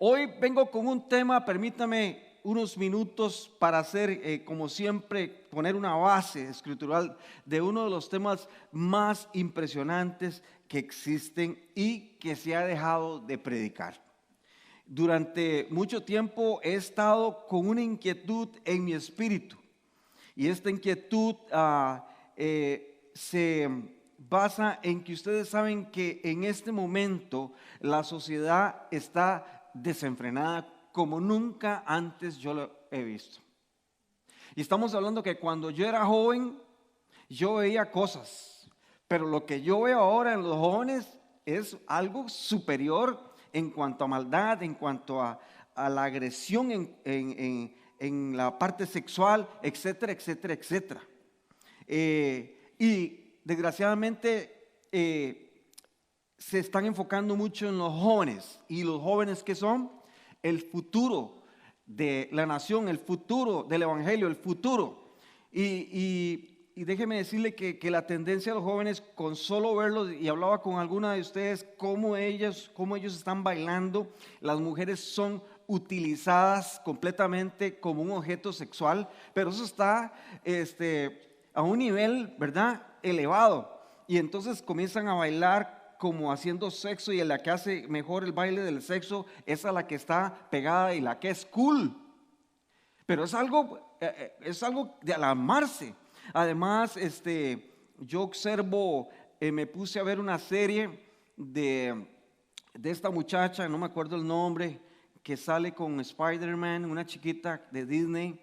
Hoy vengo con un tema, permítame unos minutos para hacer, como siempre, poner una base escritural de uno de los temas más impresionantes que existen y que se ha dejado de predicar. Durante mucho tiempo he estado con una inquietud en mi espíritu, y esta inquietud se basa en que ustedes saben que en este momento la sociedad está desenfrenada como nunca antes yo lo he visto. Y estamos hablando que cuando yo era joven, yo veía cosas, pero lo que yo veo ahora en los jóvenes es algo superior en cuanto a maldad, en cuanto a la agresión en la parte sexual, etcétera, etcétera, etcétera. Y desgraciadamente se están enfocando mucho en los jóvenes. ¿Y los jóvenes qué son? El futuro de la nación, el futuro del evangelio, el futuro. Y déjeme decirle que la tendencia de los jóvenes, con solo verlos, y hablaba con alguna de ustedes, cómo ellos están bailando. Las mujeres son utilizadas completamente como un objeto sexual, pero eso está a un nivel, ¿verdad?, elevado. Y entonces comienzan a bailar como haciendo sexo, y la que hace mejor el baile del sexo es a la que está pegada y la que es cool. Pero es algo de alarmarse. Además, yo observo, me puse a ver una serie de esta muchacha, no me acuerdo el nombre, que sale con Spider-Man, una chiquita de Disney,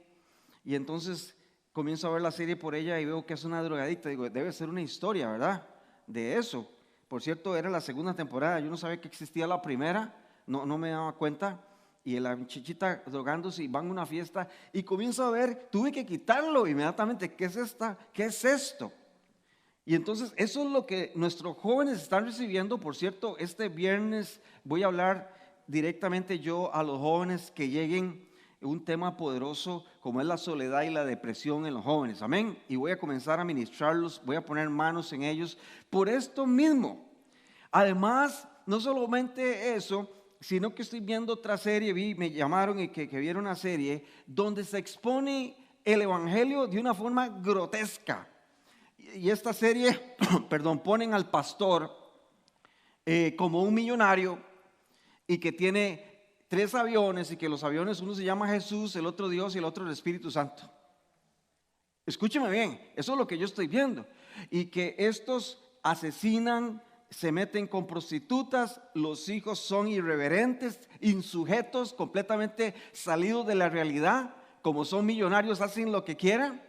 y entonces comienzo a ver la serie por ella y veo que es una drogadicta. Digo, debe ser una historia, ¿verdad?, de eso. Por cierto, era la segunda temporada, yo no sabía que existía la primera, no me daba cuenta. Y la chichita drogándose, y van a una fiesta y comienzo a ver, tuve que quitarlo inmediatamente. ¿Qué es esto? Y entonces eso es lo que nuestros jóvenes están recibiendo. Por cierto, este viernes voy a hablar directamente yo a los jóvenes que lleguen un tema poderoso como es la soledad y la depresión en los jóvenes. Amén. Y voy a comenzar a ministrarlos, voy a poner manos en ellos por esto mismo. Además, no solamente eso, sino que estoy viendo otra serie, me llamaron y que viera una serie donde se expone el evangelio de una forma grotesca. Y esta serie, ponen al pastor como un millonario y que tiene 3 aviones, y que los aviones, uno se llama Jesús, el otro Dios y el otro el Espíritu Santo. Escúcheme bien, eso es lo que yo estoy viendo. Y que estos asesinan, se meten con prostitutas, los hijos son irreverentes, insujetos, completamente salidos de la realidad. Como son millonarios, hacen lo que quieran.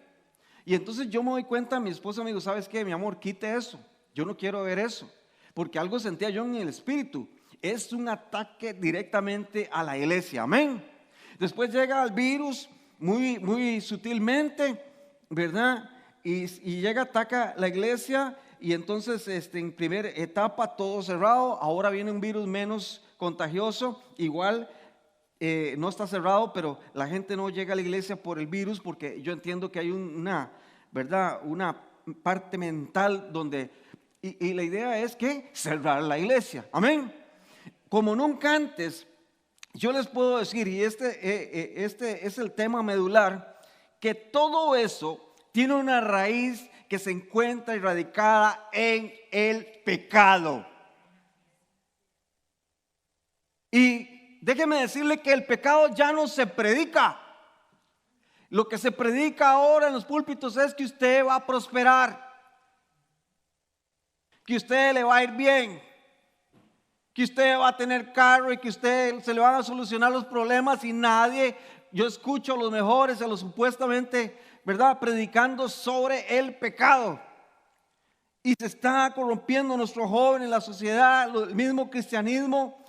Y entonces yo me doy cuenta, mi esposa me dijo, ¿sabes qué, mi amor? Quite eso, yo no quiero ver eso, porque algo sentía yo en el espíritu. Es un ataque directamente a la iglesia, amén. Después llega el virus muy, muy sutilmente, ¿verdad? Y llega, ataca la iglesia. Y entonces en primera etapa todo cerrado, ahora viene un virus menos contagioso, igual no está cerrado, pero la gente no llega a la iglesia por el virus, porque yo entiendo que hay una parte mental donde, y la idea es que cerrar la iglesia, amén. Como nunca antes, yo les puedo decir, y este es el tema medular, que todo eso tiene una raíz que se encuentra erradicada en el pecado. Y déjeme decirle que el pecado ya no se predica. Lo que se predica ahora en los púlpitos es que usted va a prosperar, que usted le va a ir bien, que usted va a tener carro y que usted se le van a solucionar los problemas. Y nadie, yo escucho a los mejores, a los supuestamente, ¿verdad?, predicando sobre el pecado. Y se está corrompiendo nuestro joven en la sociedad, el mismo cristianismo.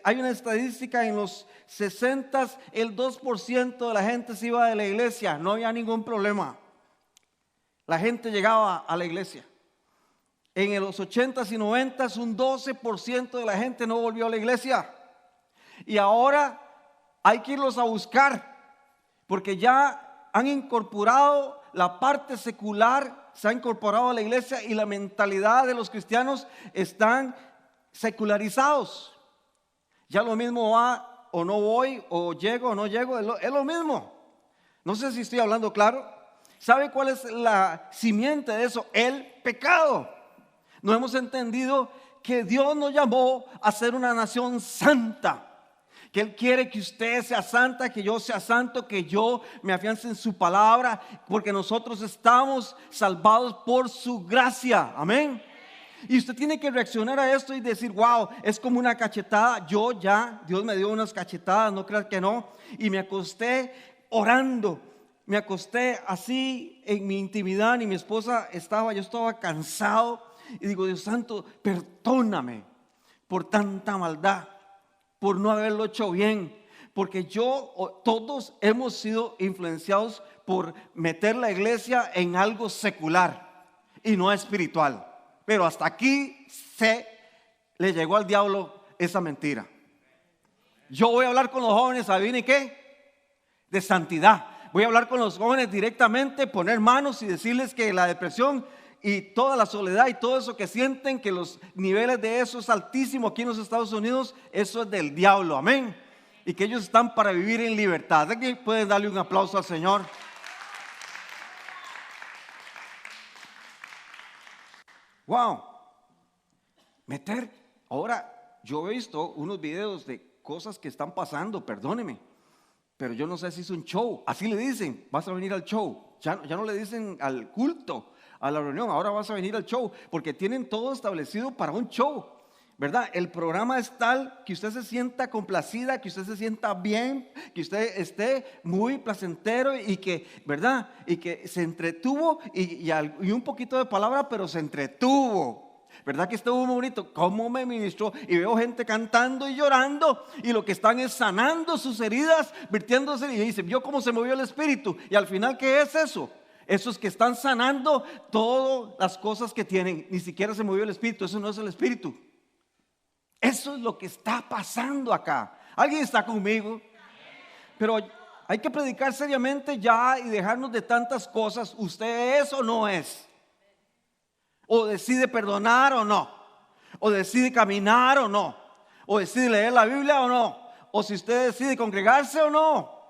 Hay una estadística en los 60, el 2% de la gente se iba de la iglesia, no había ningún problema. La gente llegaba a la iglesia. En los 80s y 90s, un 12% de la gente no volvió a la iglesia. Y ahora hay que irlos a buscar, porque ya han incorporado la parte secular, se ha incorporado a la iglesia, y la mentalidad de los cristianos están secularizados. Ya lo mismo va o no voy, o llego o no llego, es lo mismo. No sé si estoy hablando claro. ¿Sabe cuál es la simiente de eso? El pecado. No hemos entendido que Dios nos llamó a ser una nación santa. Que Él quiere que usted sea santa, que yo sea santo, que yo me afiance en su palabra, porque nosotros estamos salvados por su gracia. Amén. Y usted tiene que reaccionar a esto y decir, wow, es como una cachetada. Dios me dio unas cachetadas, no creas que no. Y me acosté orando. Me acosté así en mi intimidad y mi esposa yo estaba cansado. Y digo, Dios santo, perdóname por tanta maldad, por no haberlo hecho bien. Porque todos hemos sido influenciados por meter la iglesia en algo secular y no espiritual. Pero hasta aquí le llegó al diablo esa mentira. Yo voy a hablar con los jóvenes, ¿saben qué? De santidad. Voy a hablar con los jóvenes directamente, poner manos y decirles que la depresión y toda la soledad y todo eso que sienten, que los niveles de eso es altísimo aquí en los Estados Unidos, eso es del diablo, amén. Y que ellos están para vivir en libertad. Aquí pueden darle un aplauso al Señor. Wow. Ahora yo he visto unos videos de cosas que están pasando, perdóneme, pero yo no sé si es un show. Así le dicen, vas a venir al show. Ya no le dicen al culto, a la reunión, ahora vas a venir al show, porque tienen todo establecido para un show, ¿verdad? El programa es tal que usted se sienta complacida, que usted se sienta bien, que usted esté muy placentero y que, ¿verdad? Y que se entretuvo y un poquito de palabra, pero se entretuvo. ¿Verdad que estuvo muy bonito? ¿Cómo me ministró? Y veo gente cantando y llorando y lo que están es sanando sus heridas, virtiéndose, y dice, ¿vio cómo se movió el espíritu? Y al final, ¿qué es eso? Eso es que están sanando todas las cosas que tienen. Ni siquiera se movió el espíritu, eso no es el espíritu. Eso es lo que está pasando acá. ¿Alguien está conmigo? Pero hay que predicar seriamente ya y dejarnos de tantas cosas. ¿Usted es o no es? O decide perdonar o no, o decide caminar o no, o decide leer la Biblia o no, o si usted decide congregarse o no.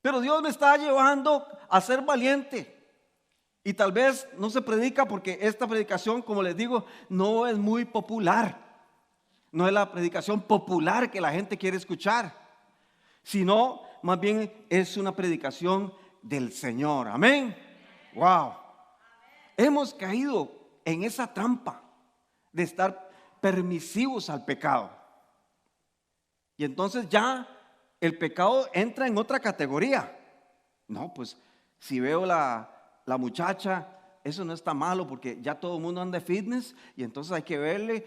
Pero Dios me está llevando a ser valiente. Y tal vez no se predica porque esta predicación, como les digo, no es muy popular. No es la predicación popular que la gente quiere escuchar, sino más bien es una predicación del Señor. Amén. Wow. Hemos caído en esa trampa de estar permisivos al pecado. Y entonces ya el pecado entra en otra categoría. No, pues si veo la muchacha, eso no está malo porque ya todo el mundo anda de fitness y entonces hay que verle.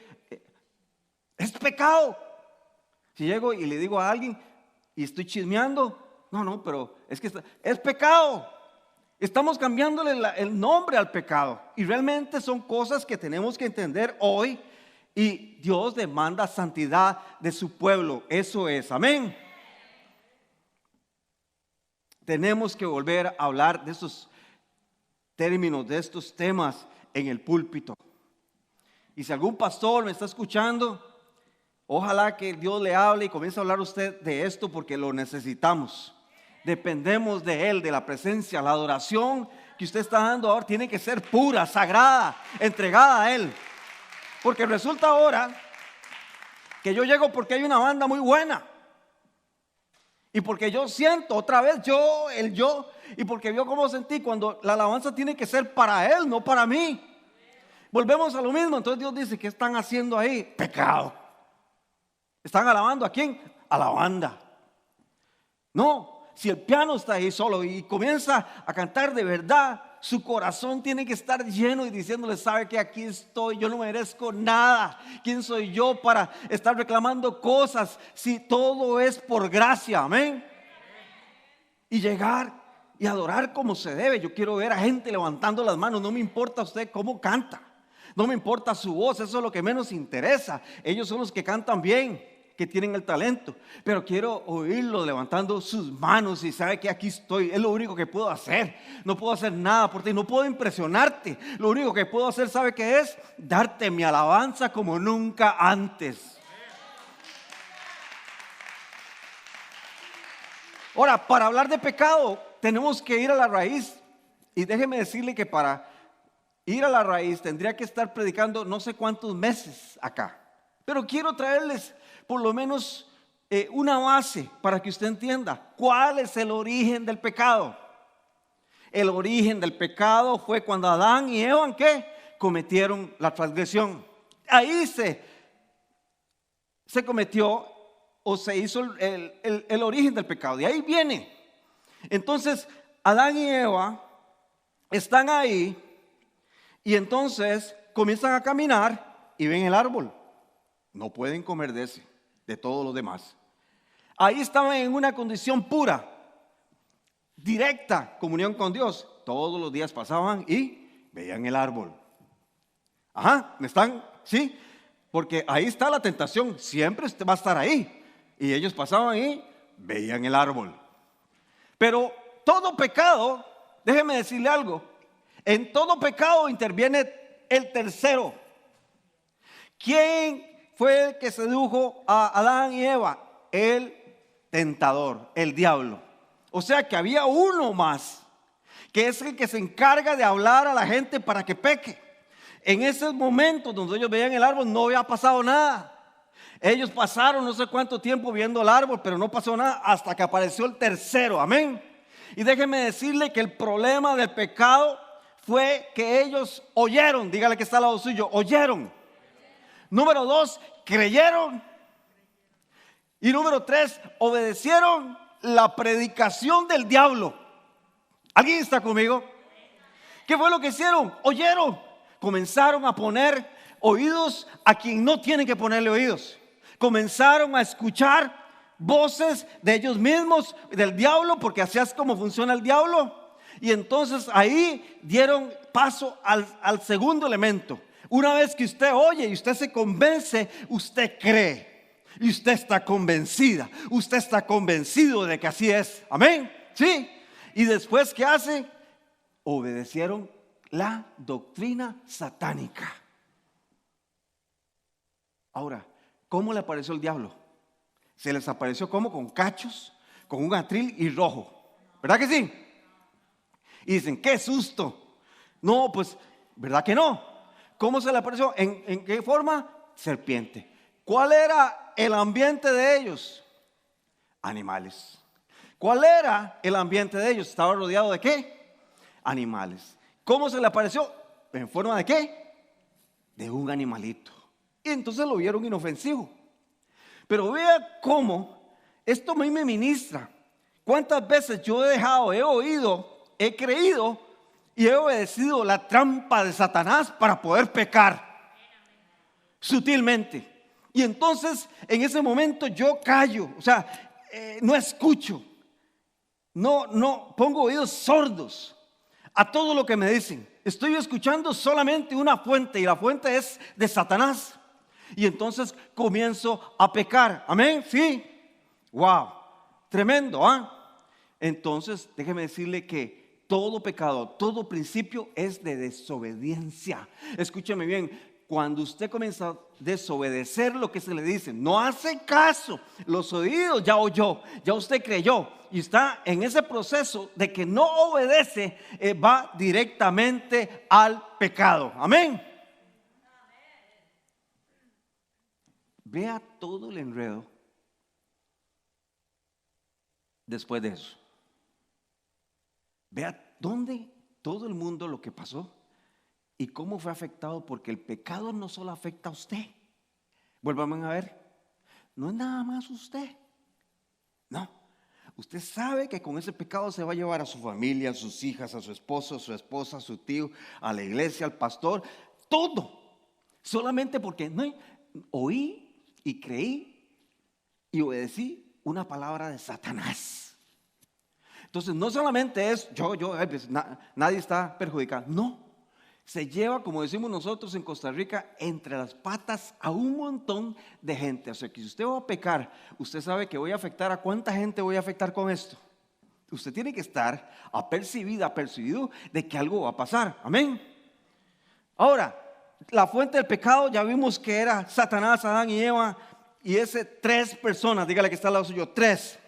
Es pecado. Si llego y le digo a alguien y estoy chismeando, no, pero es que es pecado. Estamos cambiándole el nombre al pecado. Y realmente son cosas que tenemos que entender hoy. Y Dios demanda santidad de su pueblo. Eso es, amén. Tenemos que volver a hablar de estos términos, de estos temas en el púlpito. Y si algún pastor me está escuchando, ojalá que Dios le hable y comience a hablar a usted de esto porque lo necesitamos. Dependemos de Él, de la presencia. La adoración que usted está dando ahora tiene que ser pura, sagrada, entregada a Él. Porque resulta ahora que yo llego porque hay una banda muy buena. Y porque yo siento otra vez el yo. Y porque vio cómo sentí cuando la alabanza tiene que ser para Él, no para mí. Volvemos a lo mismo. Entonces Dios dice, ¿qué están haciendo ahí? Pecado. ¿Están alabando a quién? A la banda. No. Si el piano está ahí solo y comienza a cantar de verdad, su corazón tiene que estar lleno y diciéndole, sabe que aquí estoy, yo no merezco nada. ¿Quién soy yo para estar reclamando cosas si todo es por gracia? Amén. Y llegar y adorar como se debe. Yo quiero ver a gente levantando las manos. No me importa usted cómo canta, no me importa su voz, eso es lo que menos interesa. Ellos son los que cantan bien, que tienen el talento, pero quiero oírlo levantando sus manos y sabe que aquí estoy, es lo único que puedo hacer. No puedo hacer nada por ti, no puedo impresionarte. Lo único que puedo hacer, ¿sabe qué es? Darte mi alabanza como nunca antes. Ahora, para hablar de pecado, tenemos que ir a la raíz. Y déjeme decirle que para ir a la raíz tendría que estar predicando no sé cuántos meses acá. Pero quiero traerles por lo menos una base para que usted entienda cuál es el origen del pecado. El origen del pecado fue cuando Adán y Eva, ¿qué? Cometieron la transgresión. Ahí se cometió o se hizo el origen del pecado. De ahí viene. Entonces, Adán y Eva están ahí y entonces comienzan a caminar y ven el árbol. No pueden comer de ese, de todos los demás. Ahí estaban en una condición pura, directa comunión con Dios. Todos los días pasaban y veían el árbol. Ajá, ¿me están? Sí, porque ahí está la tentación, siempre va a estar ahí. Y ellos pasaban y veían el árbol. Pero todo pecado, déjeme decirle algo, en todo pecado interviene el tercero. ¿Quién fue el que sedujo a Adán y Eva? El tentador, el diablo. O sea que había uno más, que es el que se encarga de hablar a la gente para que peque. En esos momentos donde ellos veían el árbol no había pasado nada. Ellos pasaron no sé cuánto tiempo viendo el árbol, pero no pasó nada hasta que apareció el tercero, amén. Y déjenme decirle que el problema del pecado fue que ellos oyeron, dígale que está al lado suyo, oyeron. Número 2, creyeron. Y número 3, obedecieron la predicación del diablo. ¿Alguien está conmigo? ¿Qué fue lo que hicieron? Oyeron. Comenzaron a poner oídos a quien no tienen que ponerle oídos. Comenzaron a escuchar voces de ellos mismos, del diablo, porque así es como funciona el diablo. Y entonces ahí dieron paso al segundo elemento. Una vez que usted oye y usted se convence, usted cree. Y usted está convencida. Usted está convencido de que así es. Amén. Sí. Y después, ¿qué hace? Obedecieron la doctrina satánica. Ahora, ¿cómo le apareció el diablo? Se les apareció como con cachos, con un atril y rojo. ¿Verdad que sí? Y dicen, ¡qué susto! No, pues, ¿verdad que no? ¿Cómo se le apareció? ¿En qué forma? Serpiente. ¿Cuál era el ambiente de ellos? Animales. ¿Cuál era el ambiente de ellos? ¿Estaba rodeado de qué? Animales. ¿Cómo se le apareció? ¿En forma de qué? De un animalito. Y entonces lo vieron inofensivo. Pero vea cómo esto a mí me ministra. ¿Cuántas veces yo he dejado, he oído, he creído y he obedecido la trampa de Satanás para poder pecar sutilmente? Y entonces en ese momento yo callo, o sea, no escucho, no pongo oídos sordos a todo lo que me dicen. Estoy escuchando solamente una fuente y la fuente es de Satanás. Y entonces comienzo a pecar. Amén, sí. Wow, tremendo, ¿ah? Entonces déjeme decirle que todo pecado, todo principio es de desobediencia. Escúcheme bien. Cuando usted comienza a desobedecer lo que se le dice, no hace caso, los oídos ya oyó, ya usted creyó y está en ese proceso de que no obedece, va directamente al pecado. Amén. Vea todo el enredo después de eso. Vea dónde todo el mundo lo que pasó. ¿Y cómo fue afectado? Porque el pecado no solo afecta a usted. Vuelvan a ver. No es nada más usted. No. Usted sabe que con ese pecado se va a llevar a su familia, a sus hijas, a su esposo, a su esposa, a su tío, a la iglesia, al pastor. Todo. Solamente porque no oí y creí y obedecí una palabra de Satanás. Entonces no solamente es pues, nadie está perjudicado. No. Se lleva, como decimos nosotros en Costa Rica, entre las patas a un montón de gente. O sea que si usted va a pecar, usted sabe que voy a afectar. ¿A cuánta gente voy a afectar con esto? Usted tiene que estar apercibido de que algo va a pasar. Amén. Ahora, la fuente del pecado ya vimos que era Satanás, Adán y Eva. Y ese 3 personas, dígale que está al lado suyo, 3.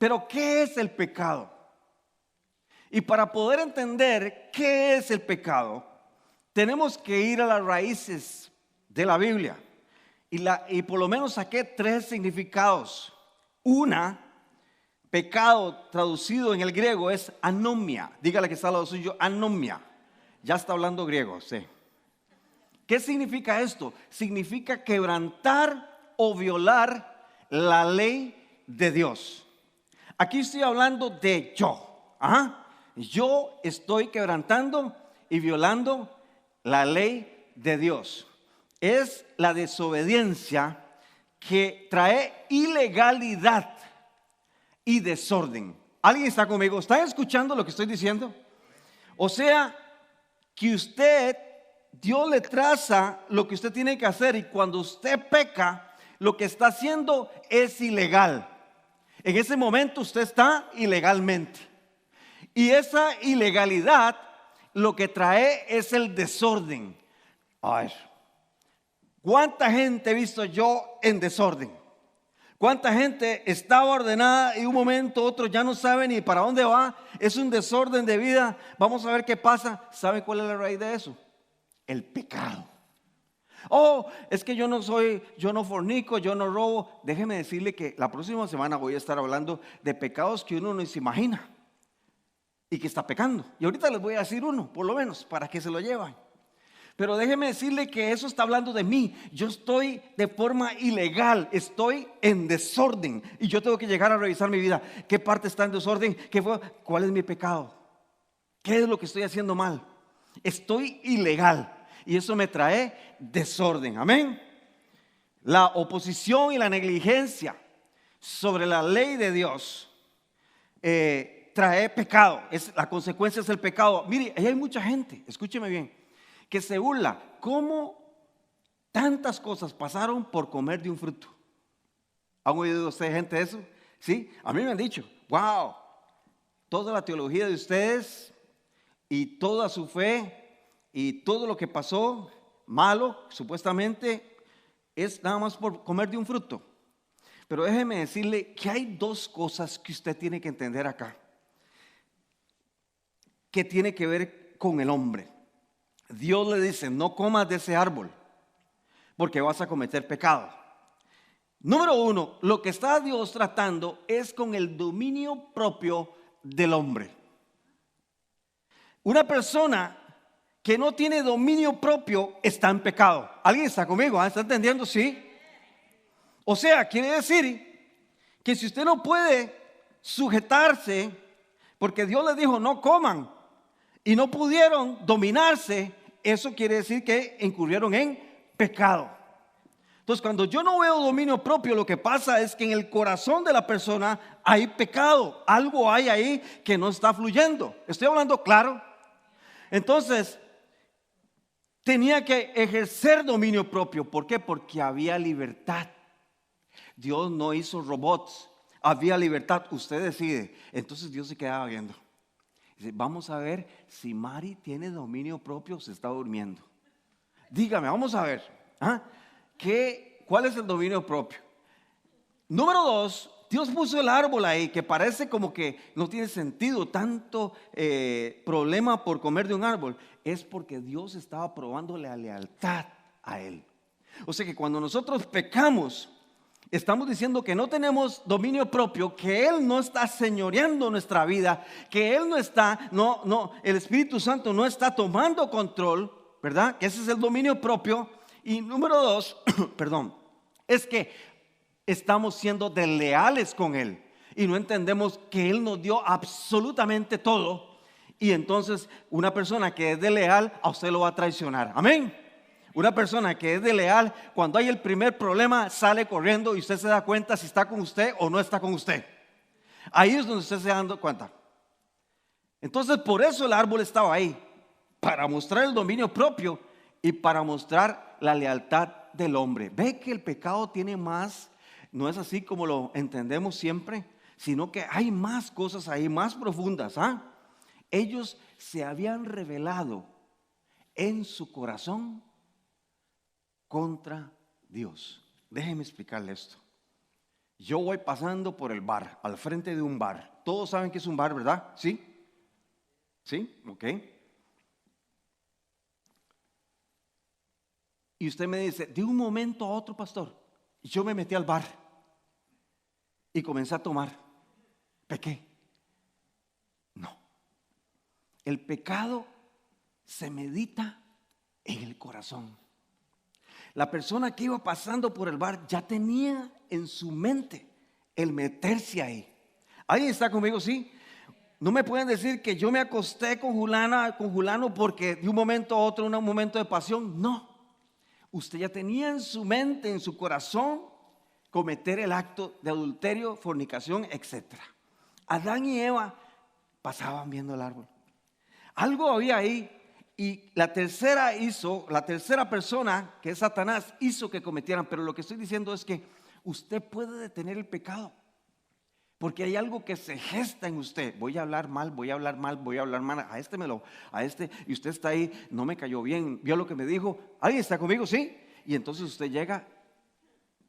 Pero ¿qué es el pecado? Y para poder entender qué es el pecado, tenemos que ir a las raíces de la Biblia. Y por lo menos saqué 3 significados. Una, pecado traducido en el griego es anomia. Dígale que está al lado suyo, anomia. Ya está hablando griego, sí. ¿Qué significa esto? Significa quebrantar o violar la ley de Dios. Aquí estoy hablando de yo. Yo estoy quebrantando y violando la ley de Dios. Es la desobediencia que trae ilegalidad y desorden. ¿Alguien está conmigo? ¿Están escuchando lo que estoy diciendo? O sea, que Dios le traza lo que usted tiene que hacer, y cuando usted peca, lo que está haciendo es ilegal. En ese momento usted está ilegalmente. Y esa ilegalidad lo que trae es el desorden. A ver, ¿cuánta gente he visto yo en desorden? ¿Cuánta gente estaba ordenada y un momento otro ya no sabe ni para dónde va? Es un desorden de vida. Vamos a ver qué pasa. ¿Sabe cuál es la raíz de eso? El pecado. Oh, es que yo no fornico, yo no robo. Déjeme decirle que la próxima semana voy a estar hablando de pecados que uno no se imagina y que está pecando. Y ahorita les voy a decir uno, por lo menos, para que se lo lleven. Pero déjeme decirle que eso está hablando de mí. Yo estoy de forma ilegal, estoy en desorden. Y yo tengo que llegar a revisar mi vida. ¿Qué parte está en desorden? ¿Cuál es mi pecado? ¿Qué es lo que estoy haciendo mal? Estoy ilegal. Y eso me trae desorden. Amén. La oposición y la negligencia sobre la ley de Dios trae pecado. La consecuencia es el pecado. Mire, ahí hay mucha gente, escúcheme bien, que se burla. ¿Cómo tantas cosas pasaron por comer de un fruto? ¿Han oído ustedes gente de eso? Sí, a mí me han dicho, wow, toda la teología de ustedes y toda su fe y todo lo que pasó malo, supuestamente, es nada más por comer de un fruto. Pero déjeme decirle que hay 2 cosas que usted tiene que entender acá, que tiene que ver con el hombre. Dios le dice, no comas de ese árbol, porque vas a cometer pecado. Número 1, lo que está Dios tratando es con el dominio propio del hombre. Una persona que no tiene dominio propio está en pecado. ¿Alguien está conmigo? ¿Está entendiendo? Sí. O sea, quiere decir que si usted no puede sujetarse, porque Dios les dijo no coman, y no pudieron dominarse, eso quiere decir que incurrieron en pecado. Entonces, cuando yo no veo dominio propio, lo que pasa es que en el corazón de la persona hay pecado. Algo hay ahí que no está fluyendo. ¿Estoy hablando claro? Entonces, tenía que ejercer dominio propio. ¿Por qué? Porque había libertad. Dios no hizo robots. Había libertad. Usted decide. Entonces Dios se quedaba viendo. Dice, vamos a ver si Mari tiene dominio propio o se está durmiendo. Dígame, vamos a ver. ¿Cuál es el dominio propio? Número 2, Dios puso el árbol ahí que parece como que no tiene sentido, tanto problema por comer de un árbol. Es porque Dios estaba probando la lealtad a Él. O sea que cuando nosotros pecamos, estamos diciendo que no tenemos dominio propio, que Él no está señoreando nuestra vida, que Él el Espíritu Santo no está tomando control, ¿verdad? Que ese es el dominio propio. Y número 2, perdón, es que estamos siendo desleales con Él y no entendemos que Él nos dio absolutamente todo. Y entonces una persona que es desleal a usted lo va a traicionar. Amén. Una persona que es desleal, cuando hay el primer problema, sale corriendo y usted se da cuenta si está con usted o no está con usted. Ahí es donde usted se da dando cuenta. Entonces por eso el árbol estaba ahí, para mostrar el dominio propio y para mostrar la lealtad del hombre. Ve que el pecado tiene más, no es así como lo entendemos siempre, sino que hay más cosas ahí, más profundas. Ellos se habían rebelado en su corazón contra Dios. Déjeme explicarle esto. Yo voy pasando por el bar, al frente de un bar. Todos saben que es un bar, ¿verdad? ¿Sí? ¿Sí? Ok. Y usted me dice, de un momento a otro, pastor, yo me metí al bar y comencé a tomar. Pequé. No. El pecado se medita en el corazón. La persona que iba pasando por el bar ya tenía en su mente el meterse ahí. ¿Alguien está conmigo? Sí. No me pueden decir que yo me acosté con Julana, con Julano porque de un momento a otro, un momento de pasión. No. Usted ya tenía en su mente, en su corazón, cometer el acto de adulterio, fornicación, etc. Adán y Eva pasaban viendo el árbol. Algo había ahí. Y la tercera persona, que es Satanás, hizo que cometieran. Pero lo que estoy diciendo es que usted puede detener el pecado. Porque hay algo que se gesta en usted. Voy a hablar mal, voy a hablar mal, voy a hablar mal. Y usted está ahí, no me cayó bien. ¿Vio lo que me dijo? ¿Alguien está conmigo? Sí. Y entonces usted llega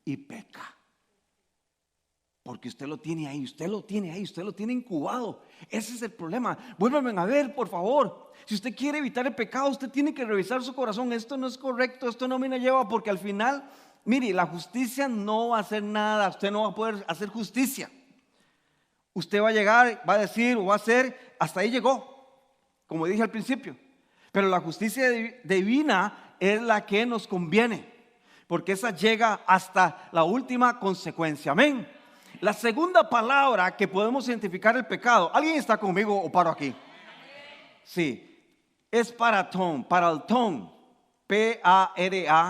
y peca. Porque usted lo tiene ahí, usted lo tiene incubado. Ese es el problema. Vuélvanme a ver, por favor. Si usted quiere evitar el pecado, usted tiene que revisar su corazón. Esto no es correcto, esto no me lleva, porque al final, mire, la justicia no va a hacer nada. Usted no va a poder hacer justicia. Usted va a llegar, va a decir o va a hacer, hasta ahí llegó, como dije al principio. Pero la justicia divina es la que nos conviene, porque esa llega hasta la última consecuencia. Amén. La segunda palabra que podemos identificar el pecado, ¿alguien está conmigo o paro aquí? Sí, es paratón, P-A-R-A-L-T-H-O-N.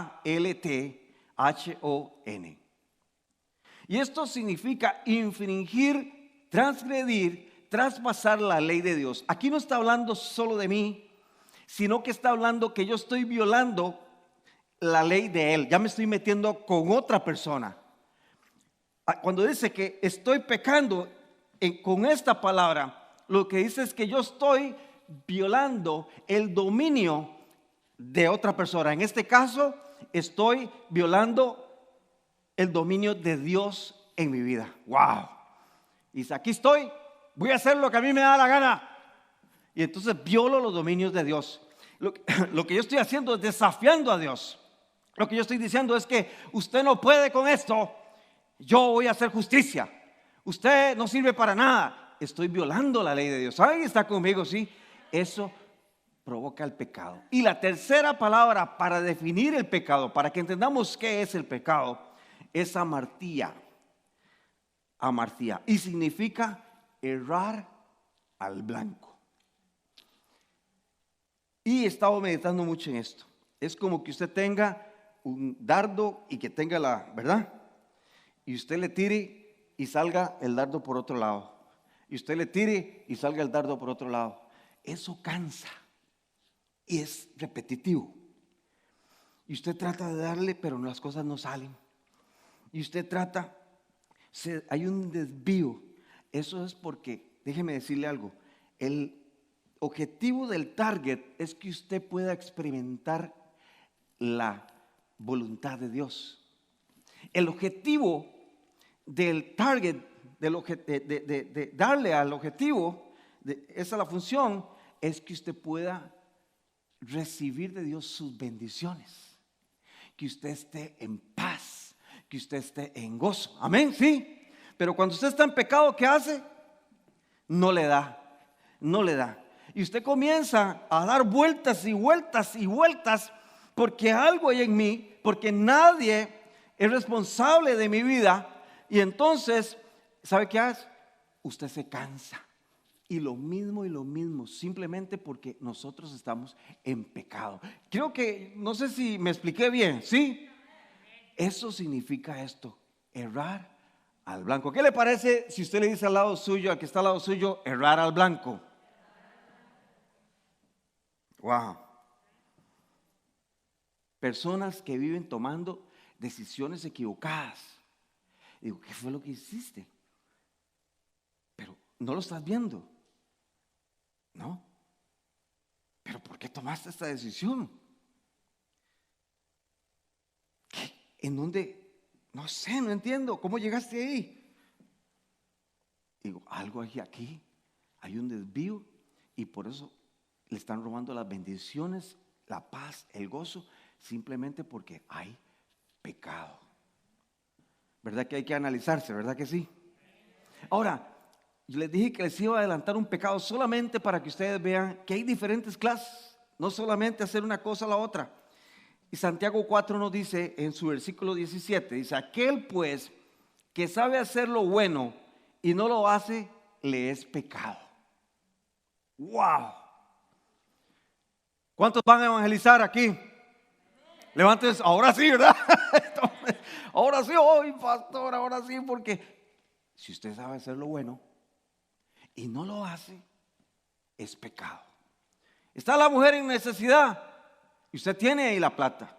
Y esto significa infringir, transgredir, traspasar la ley de Dios. Aquí no está hablando solo de mí, sino que está hablando que yo estoy violando la ley de Él. Ya me estoy metiendo con otra persona. Cuando dice que estoy pecando con esta palabra, lo que dice es que yo estoy violando el dominio de otra persona. En este caso, estoy violando el dominio de Dios en mi vida. Wow. Y aquí estoy, voy a hacer lo que a mí me da la gana. Y entonces violo los dominios de Dios. Lo que yo estoy haciendo es desafiando a Dios. Lo que yo estoy diciendo es que usted no puede con esto. Yo voy a hacer justicia. Usted no sirve para nada. Estoy violando la ley de Dios. ¿Alguien está conmigo? Sí. Eso provoca el pecado. Y la tercera palabra para definir el pecado, para que entendamos qué es el pecado, es amartía. Amartía. Y significa errar al blanco. Y he estado meditando mucho en esto. Es como que usted tenga un dardo y que tenga ¿verdad? Y usted le tire y salga el dardo por otro lado. Y usted le tire y salga el dardo por otro lado. Eso cansa y es repetitivo. Y usted trata de darle, pero las cosas no salen. Y usted trata, hay un desvío. Eso es porque, déjeme decirle algo, el objetivo del target es que usted pueda experimentar la voluntad de Dios. El objetivo del target, de darle al objetivo, esa es la función, es que usted pueda recibir de Dios sus bendiciones, que usted esté en paz, que usted esté en gozo. Amén, sí. Pero cuando usted está en pecado, ¿qué hace? No le da. Y usted comienza a dar vueltas y vueltas y vueltas, porque algo hay en mí, porque nadie es responsable de mi vida. Y entonces, ¿sabe qué hace? Usted se cansa. Y lo mismo, simplemente porque nosotros estamos en pecado. Creo que, no sé si me expliqué bien, ¿sí? Eso significa esto, errar al blanco. ¿Qué le parece si usted le dice al lado suyo, al que está al lado suyo, errar al blanco? Wow. Personas que viven tomando decisiones equivocadas. Digo, ¿qué fue lo que hiciste? Pero no lo estás viendo. ¿No? ¿Pero por qué tomaste esta decisión? ¿En dónde No sé, no entiendo. ¿Cómo llegaste ahí? Digo, algo hay aquí. Hay un desvío y por eso le están robando las bendiciones, la paz, el gozo, simplemente porque hay pecado. ¿Verdad que hay que analizarse? ¿Verdad que sí? Ahora, yo les dije que les iba a adelantar un pecado solamente para que ustedes vean que hay diferentes clases, no solamente hacer una cosa a la otra. Y Santiago 4 nos dice en su versículo 17, dice, aquel pues que sabe hacer lo bueno y no lo hace, le es pecado. ¡Wow! ¿Cuántos van a evangelizar aquí? Levántense, ahora sí, ¿verdad? Ahora sí, hoy, pastor, ahora sí, porque si usted sabe hacer lo bueno y no lo hace, es pecado. Está la mujer en necesidad y usted tiene ahí la plata.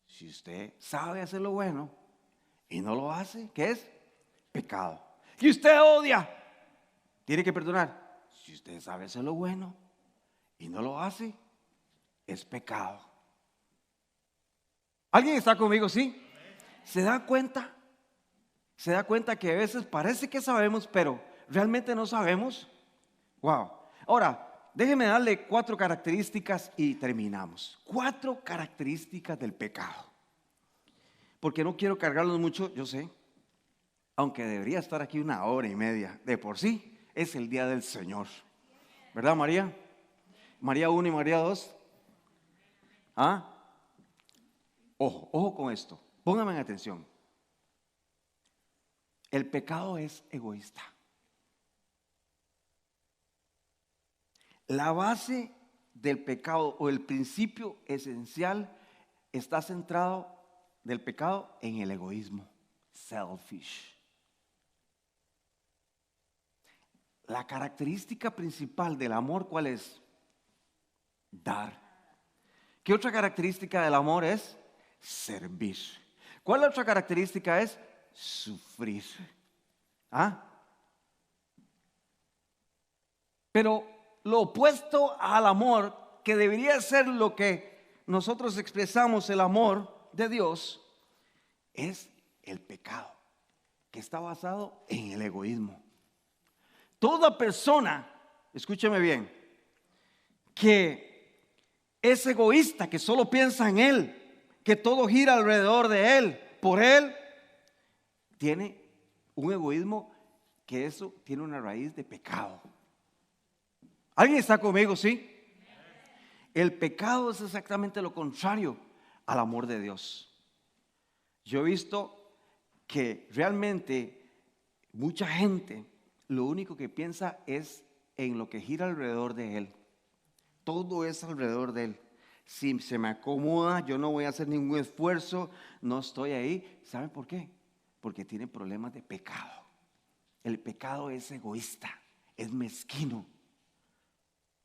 Si usted sabe hacer lo bueno y no lo hace, ¿qué es? Pecado. Y usted odia, tiene que perdonar. Si usted sabe hacer lo bueno y no lo hace, es pecado. ¿Alguien está conmigo? ¿Sí? ¿Se da cuenta? ¿Se da cuenta que a veces parece que sabemos, pero realmente no sabemos? Wow. Ahora, déjeme darle 4 características y terminamos. 4 características del pecado. Porque no quiero cargarlos mucho, yo sé. Aunque debería estar aquí 1 hora y media. De por sí, es el día del Señor. ¿Verdad, María? María 1 y María 2. ¿Ah? Ojo, ojo con esto. Pónganme en atención. El pecado es egoísta. La base del pecado o el principio esencial está centrado del pecado en el egoísmo. Selfish. La característica principal del amor, ¿cuál es? Dar. ¿Qué otra característica del amor es? Servir. ¿Cuál otra característica es? Sufrir. ¿Ah? Pero lo opuesto al amor, que debería ser lo que nosotros expresamos el amor de Dios, es el pecado, que está basado en el egoísmo. Toda persona, escúcheme bien, que es egoísta, que solo piensa en él, que todo gira alrededor de él, por él, tiene un egoísmo que eso tiene una raíz de pecado. ¿Alguien está conmigo? ¿Sí? El pecado es exactamente lo contrario al amor de Dios. Yo he visto que realmente mucha gente lo único que piensa es en lo que gira alrededor de él. Todo es alrededor de él. Si se me acomoda, yo no voy a hacer ningún esfuerzo, no estoy ahí. ¿Saben por qué? Porque tiene problemas de pecado. El pecado es egoísta, es mezquino.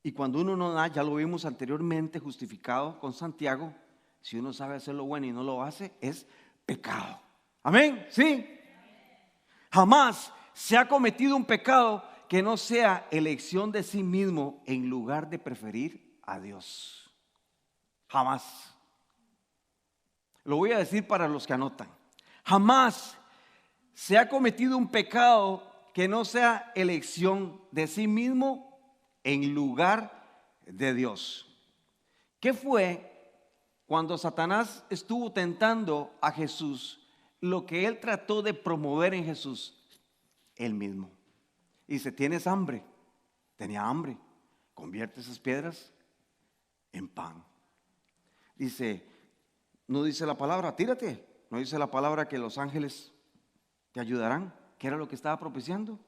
Y cuando uno no da, ya lo vimos anteriormente justificado con Santiago, si uno sabe hacer lo bueno y no lo hace, es pecado. ¿Amén? ¿Sí? Jamás se ha cometido un pecado que no sea elección de sí mismo en lugar de preferir a Dios. Jamás. Lo voy a decir para los que anotan. Jamás se ha cometido un pecado que no sea elección de sí mismo en lugar de Dios. ¿Qué fue cuando Satanás estuvo tentando a Jesús? Lo que él trató de promover en Jesús, él mismo. Dice, ¿tienes hambre? Tenía hambre. Convierte esas piedras en pan. Dice, no dice la palabra, tírate. No dice la palabra que los ángeles te ayudarán. ¿Qué era lo que estaba propiciando?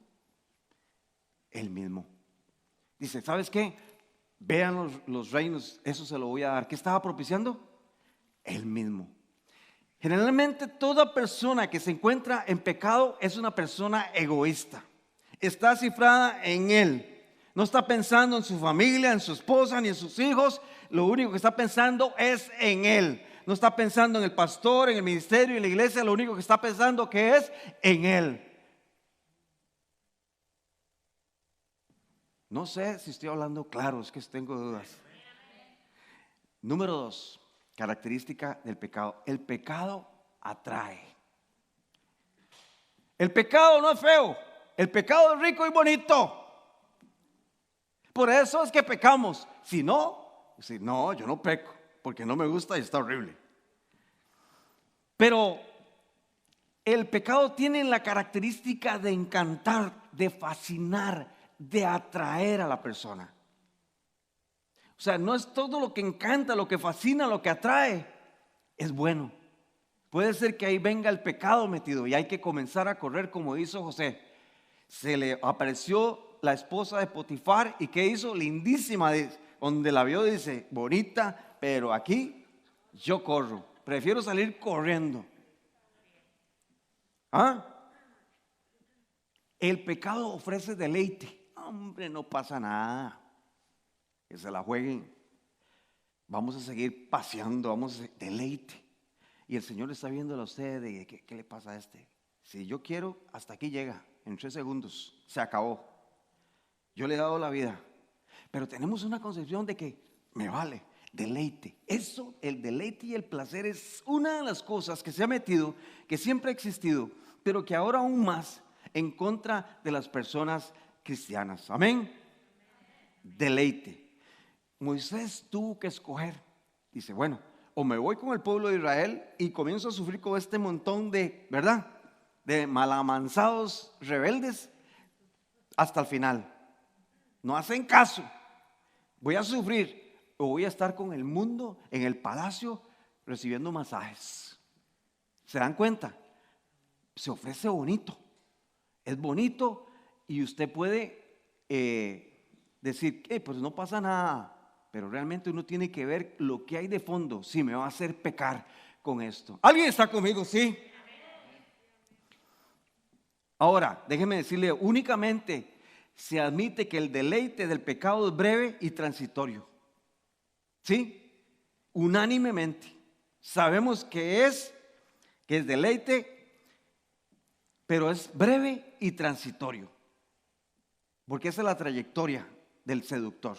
Él mismo. Dice, ¿sabes qué? Vean los reinos, eso se lo voy a dar. ¿Qué estaba propiciando? Él mismo. Generalmente toda persona que se encuentra en pecado es una persona egoísta. Está cifrada en él. No está pensando en su familia, en su esposa, ni en sus hijos. Lo único que está pensando es en él. No está pensando en el pastor, en el ministerio, en la iglesia. Lo único que está pensando que es en él. No sé si estoy hablando claro, es que tengo dudas. Número 2, característica del pecado. El pecado atrae. El pecado no es feo, el pecado es rico y bonito. Por eso es que pecamos. Si no, yo no peco, porque no me gusta y está horrible. Pero el pecado tiene la característica de encantar, de fascinar, de atraer a la persona. O sea, no es todo lo que encanta, lo que fascina, lo que atrae, es bueno. Puede ser que ahí venga el pecado metido y hay que comenzar a correr como hizo José. Se le apareció la esposa de Potifar y ¿qué hizo? Lindísima, donde la vio dice, bonita, pero aquí yo corro. Prefiero salir corriendo. ¿Ah? El pecado ofrece deleite. Hombre, no pasa nada. Que se la jueguen. Vamos a seguir paseando, vamos a deleite. Y el Señor está viéndolo a usted de ¿qué le pasa a este? Si yo quiero, hasta aquí llega, en 3 segundos, se acabó. Yo le he dado la vida. Pero tenemos una concepción de que me vale, deleite. Eso, el deleite y el placer es una de las cosas que se ha metido, que siempre ha existido, pero que ahora aún más en contra de las personas cristianas. Amén. Deleite. Moisés tuvo que escoger. Dice, bueno, o me voy con el pueblo de Israel y comienzo a sufrir con este montón de, ¿verdad?, de malamanzados rebeldes hasta el final. No hacen caso. Voy a sufrir o voy a estar con el mundo en el palacio recibiendo masajes. ¿Se dan cuenta? Se ofrece bonito. Es bonito y usted puede decir, pues no pasa nada. Pero realmente uno tiene que ver lo que hay de fondo. Si me va a hacer pecar con esto. ¿Alguien está conmigo? Sí. Ahora, déjeme decirle, únicamente se admite que el deleite del pecado es breve y transitorio. ¿Sí? Unánimemente. Sabemos que es deleite, pero es breve y transitorio. Porque esa es la trayectoria del seductor.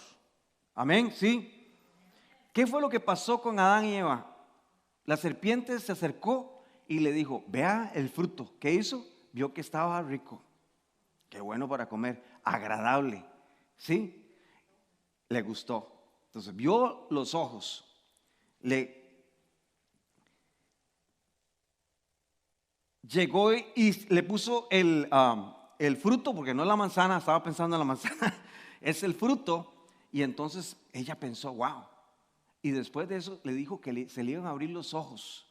Amén, ¿sí? ¿Qué fue lo que pasó con Adán y Eva? La serpiente se acercó y le dijo, vea el fruto. ¿Qué hizo? Vio que estaba rico. Qué bueno para comer, agradable. ¿Sí? Le gustó. Entonces vio los ojos. Llegó y le puso el fruto, porque no es la manzana, estaba pensando en la manzana, es el fruto. Y entonces ella pensó, wow. Y después de eso le dijo que se le iban a abrir los ojos.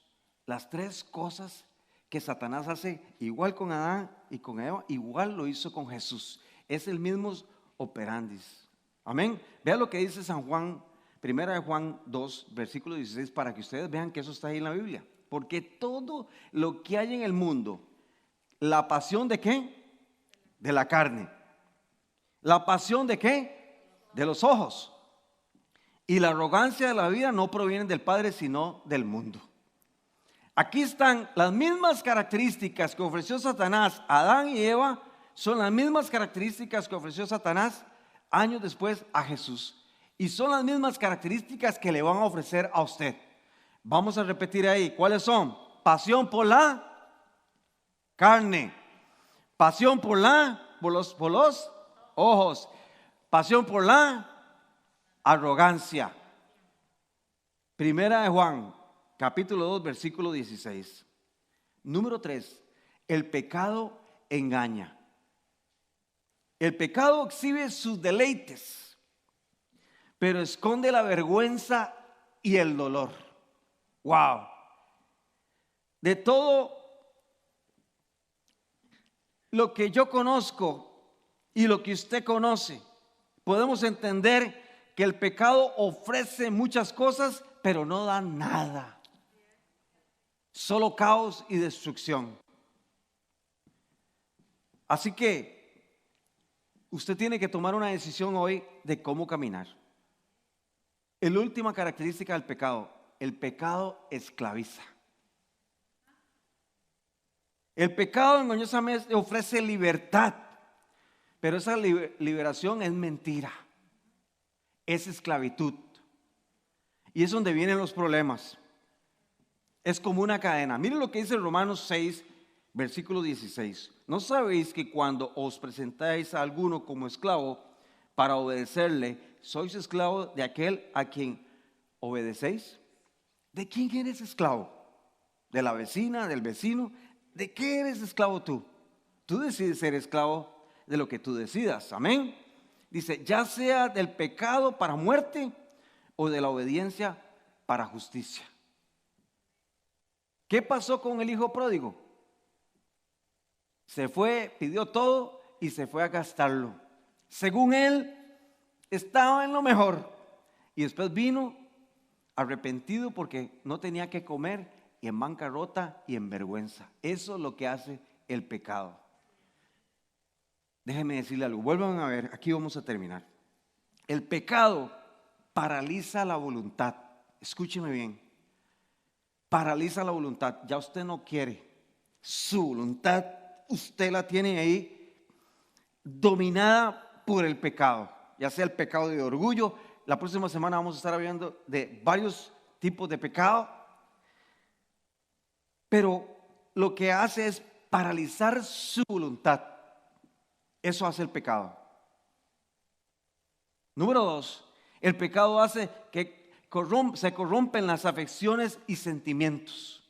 Las 3 cosas que Satanás hace, igual con Adán y con Eva, igual lo hizo con Jesús. Es el mismo operandis. Amén. Vea lo que dice San Juan, 1 Juan 2, versículo 16, para que ustedes vean que eso está ahí en la Biblia. Porque todo lo que hay en el mundo, la pasión de ¿qué? De la carne. La pasión de ¿qué? De los ojos. Y la arrogancia de la vida no provienen del Padre, sino del mundo. Aquí están las mismas características que ofreció Satanás a Adán y Eva, son las mismas características que ofreció Satanás años después a Jesús. Y son las mismas características que le van a ofrecer a usted. Vamos a repetir ahí, ¿cuáles son? Pasión por la carne, pasión por los ojos, pasión por la arrogancia. 1 Juan, capítulo 2, versículo 16. Número 3, el pecado engaña. El pecado exhibe sus deleites, pero esconde la vergüenza y el dolor. Wow. De todo lo que yo conozco y lo que usted conoce, podemos entender que el pecado ofrece muchas cosas, pero no da nada. Solo caos y destrucción. Así que usted tiene que tomar una decisión hoy de cómo caminar. La última característica del pecado, el pecado esclaviza. El pecado engañosamente ofrece libertad, pero esa liberación es mentira, es esclavitud. Y es donde vienen los problemas. Es como una cadena. Miren lo que dice Romanos 6, Versículo 16. ¿No sabéis que cuando os presentáis a alguno como esclavo para obedecerle, sois esclavo de aquel a quien obedecéis? ¿De quién eres esclavo? ¿De la vecina, del vecino? ¿De qué eres esclavo tú? Tú decides ser esclavo de lo que tú decidas. Amén. Dice, ya sea del pecado para muerte o de la obediencia para justicia. ¿Qué pasó con el hijo pródigo? Se fue, pidió todo y se fue a gastarlo. Según él, estaba en lo mejor. Y después vino arrepentido porque no tenía que comer y en bancarrota y en vergüenza. Eso es lo que hace el pecado. Déjenme decirle algo, vuelvan a ver, aquí vamos a terminar. El pecado paraliza la voluntad. Escúcheme bien. Paraliza la voluntad. Ya usted no quiere. Su voluntad, usted la tiene ahí dominada por el pecado. Ya sea el pecado de orgullo. La próxima semana vamos a estar hablando de varios tipos de pecado. Pero lo que hace es paralizar su voluntad. Eso hace el pecado. Número 2, el pecado hace que se corrompen las afecciones y sentimientos.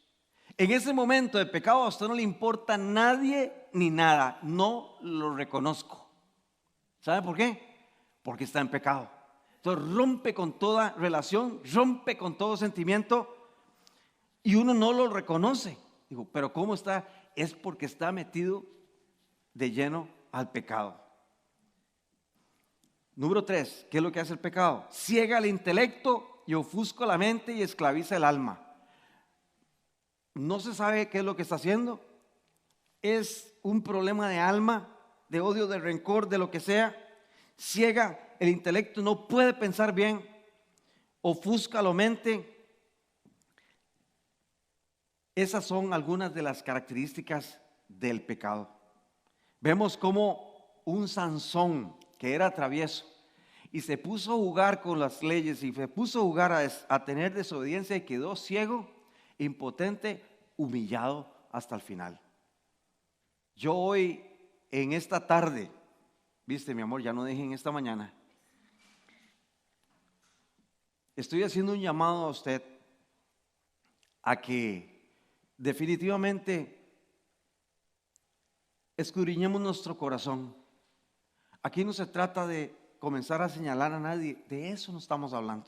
En ese momento de pecado a usted no le importa nadie ni nada. No lo reconozco. ¿Sabe por qué? Porque está en pecado. Entonces rompe con toda relación, rompe con todo sentimiento y uno no lo reconoce. Digo, pero ¿cómo está? Es porque está metido de lleno al pecado. Número 3, ¿qué es lo que hace el pecado? Ciega el intelecto y ofusca la mente y esclaviza el alma. No se sabe qué es lo que está haciendo. Es un problema de alma, de odio, de rencor, de lo que sea. Ciega el intelecto, no puede pensar bien. Ofusca la mente. Esas son algunas de las características del pecado. Vemos como un Sansón que era travieso y se puso a jugar con las leyes y se puso a jugar a tener desobediencia y quedó ciego, impotente, humillado hasta el final. Yo hoy, en esta tarde, viste mi amor, ya no dije en esta mañana, estoy haciendo un llamado a usted a que definitivamente escudriñemos nuestro corazón. Aquí no se trata de comenzar a señalar a nadie, de eso no estamos hablando.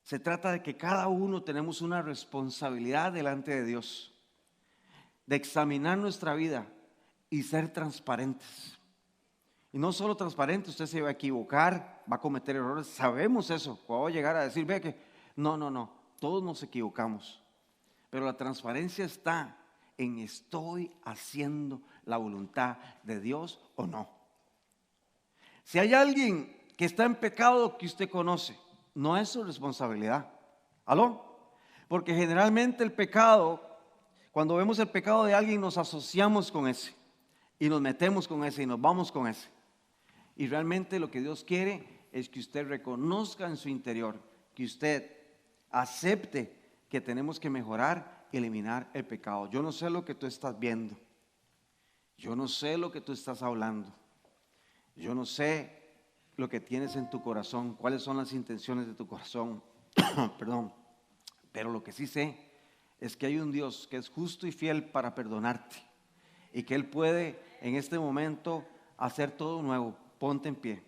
Se trata de que cada uno tenemos una responsabilidad delante de Dios, de examinar nuestra vida y ser transparentes. Y no solo transparente, usted se va a equivocar, va a cometer errores, sabemos eso. Cuando llegar a decir, ve que no, todos nos equivocamos. Pero la transparencia está en estoy haciendo la voluntad de Dios o no. Si hay alguien que está en pecado que usted conoce, no es su responsabilidad. ¿Aló? Porque generalmente el pecado, cuando vemos el pecado de alguien, nos asociamos con ese y nos metemos con ese y nos vamos con ese. Y realmente lo que Dios quiere es que usted reconozca en su interior, que usted acepte que tenemos que mejorar y eliminar el pecado. Yo no sé lo que tú estás viendo. Yo no sé lo que tú estás hablando. Yo no sé lo que tienes en tu corazón, cuáles son las intenciones de tu corazón. Perdón. Pero lo que sí sé es que hay un Dios que es justo y fiel para perdonarte y que Él puede en este momento hacer todo nuevo. Ponte en pie.